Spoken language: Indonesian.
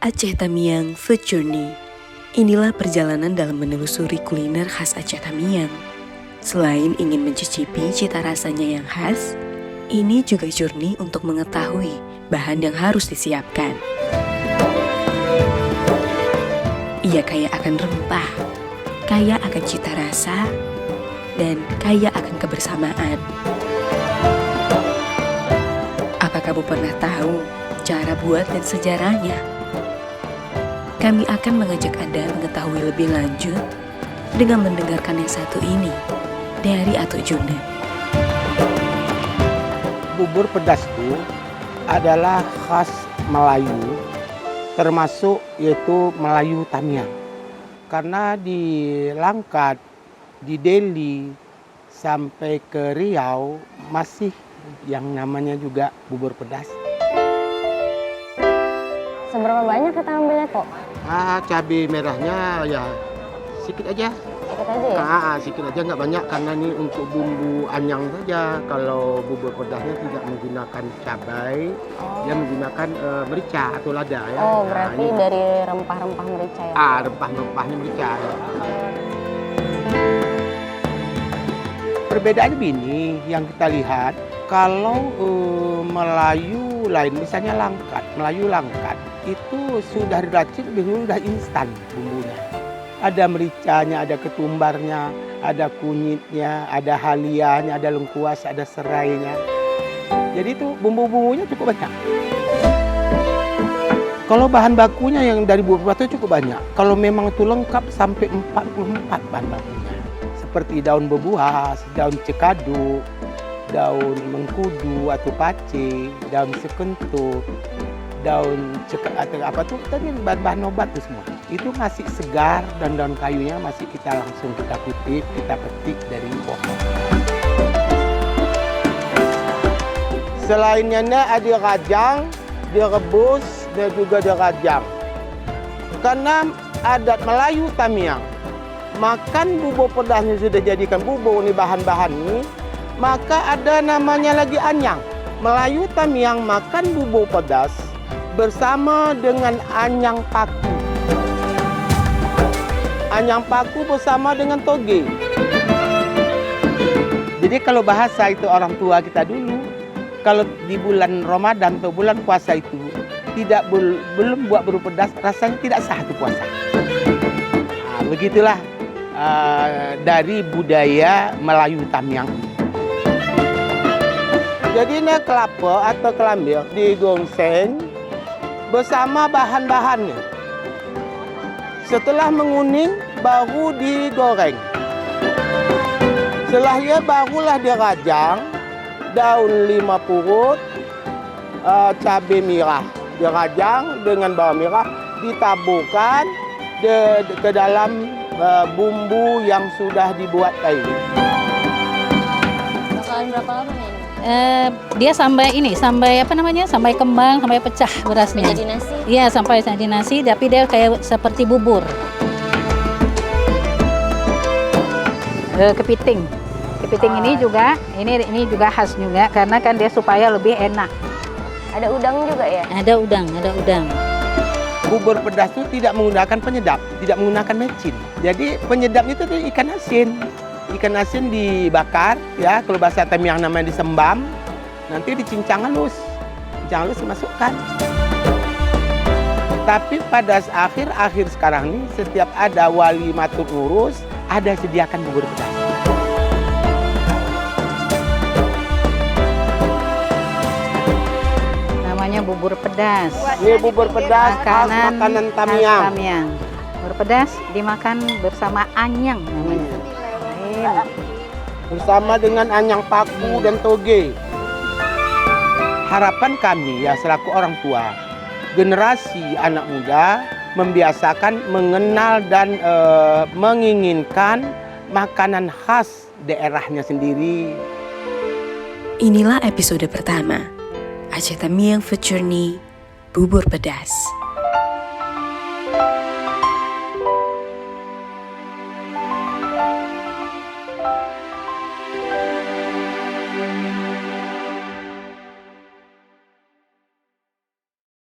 Aceh Tamiang Food Journey. Inilah perjalanan dalam menelusuri kuliner khas Aceh Tamiang. Selain ingin mencicipi cita rasanya yang khas, ini juga journey untuk mengetahui bahan yang harus disiapkan. Ia kaya akan rempah, kaya akan cita rasa, dan kaya akan kebersamaan. Apa kamu pernah tahu cara buat dan sejarahnya? Kami akan mengajak Anda mengetahui lebih lanjut dengan mendengarkan yang satu ini dari Atuk Juna. Bubur pedas itu adalah khas Melayu, termasuk yaitu Melayu Tamiang. Karena di Langkat, di Deli, sampai ke Riau masih yang namanya juga bubur pedas. Seberapa banyak kita ambilnya kok? Cabai merahnya ya sedikit aja. Sedikit aja ya? Sedikit aja, nggak banyak karena ini untuk bumbu anyang saja. Kalau bubur pedasnya tidak menggunakan cabai, dia menggunakan merica atau lada ya. Oh, berarti dari rempah-rempah merica ya? Rempah-rempahnya merica. Perbedaannya begini, yang kita lihat kalau Melayu lain, misalnya Melayu Langkat itu sudah diracik lebih dulu, sudah instan bumbunya. Ada mericanya, ada ketumbarnya, ada kunyitnya, ada halianya, ada lengkuas, ada serainya. Jadi itu bumbu-bumbunya cukup banyak. Kalau bahan bakunya yang dari bubur pedas itu cukup banyak. Kalau memang itu lengkap sampai 44 bahan bakunya. Seperti daun bebuas, daun cekadu, daun mengkudu atau pace, daun sekentut, daun atau apa tuh tadi bahan-bahan obat tuh semua. Itu masih segar dan daun kayunya masih kita kutip, kita petik dari pohon. Selainnya ada rajang, direbus dan juga dirajang. Karena adat Melayu Tamiang makan bubur pedasnya sudah jadikan bubur ini bahan-bahan ini, maka ada namanya lagi anyang. Melayu Tamiang makan bubur pedas bersama dengan anyang paku. Anyang paku bersama dengan toge. Jadi kalau bahasa itu orang tua kita dulu, kalau di bulan Ramadan atau bulan puasa itu belum buat bubur pedas, rasanya tidak sah itu puasa. Begitulah dari budaya Melayu Tamiang. Jadi ini kelapa atau kelambir digongseng bersama bahan-bahannya. Setelah menguning, baru digoreng. Setelahnya barulah dirajang, daun 5 purut, cabai merah. Dirajang dengan bawang merah, ditaburkan ke dalam bumbu yang sudah dibuat tadi. Bakalan berapa lama nih? Dia sampai kembang, sampai pecah berasnya. Jadi nasi? Iya, sampai jadi nasi, tapi dia kayak seperti bubur. Kepiting ini juga khas juga karena kan dia supaya lebih enak. Ada udang juga ya? Ada udang. Bubur pedas itu tidak menggunakan penyedap, tidak menggunakan mecin. Jadi penyedapnya itu ikan asin. Ikan asin dibakar, ya kalau bahasa Tamiang namanya disembam, nanti dicincang halus dimasukkan. Tapi pada akhir sekarang ini, setiap ada wali matur ngurus, ada sediakan bubur pedas. Namanya bubur pedas. Ini bubur pedas khas makanan Tamiang. Bubur pedas dimakan bersama anyang namanya. Bersama dengan anyang paku dan toge. Harapan kami ya selaku orang tua, generasi anak muda membiasakan mengenal dan menginginkan makanan khas daerahnya sendiri. Inilah episode pertama Aceh Tamiang Food Journey, Bubur Pedas.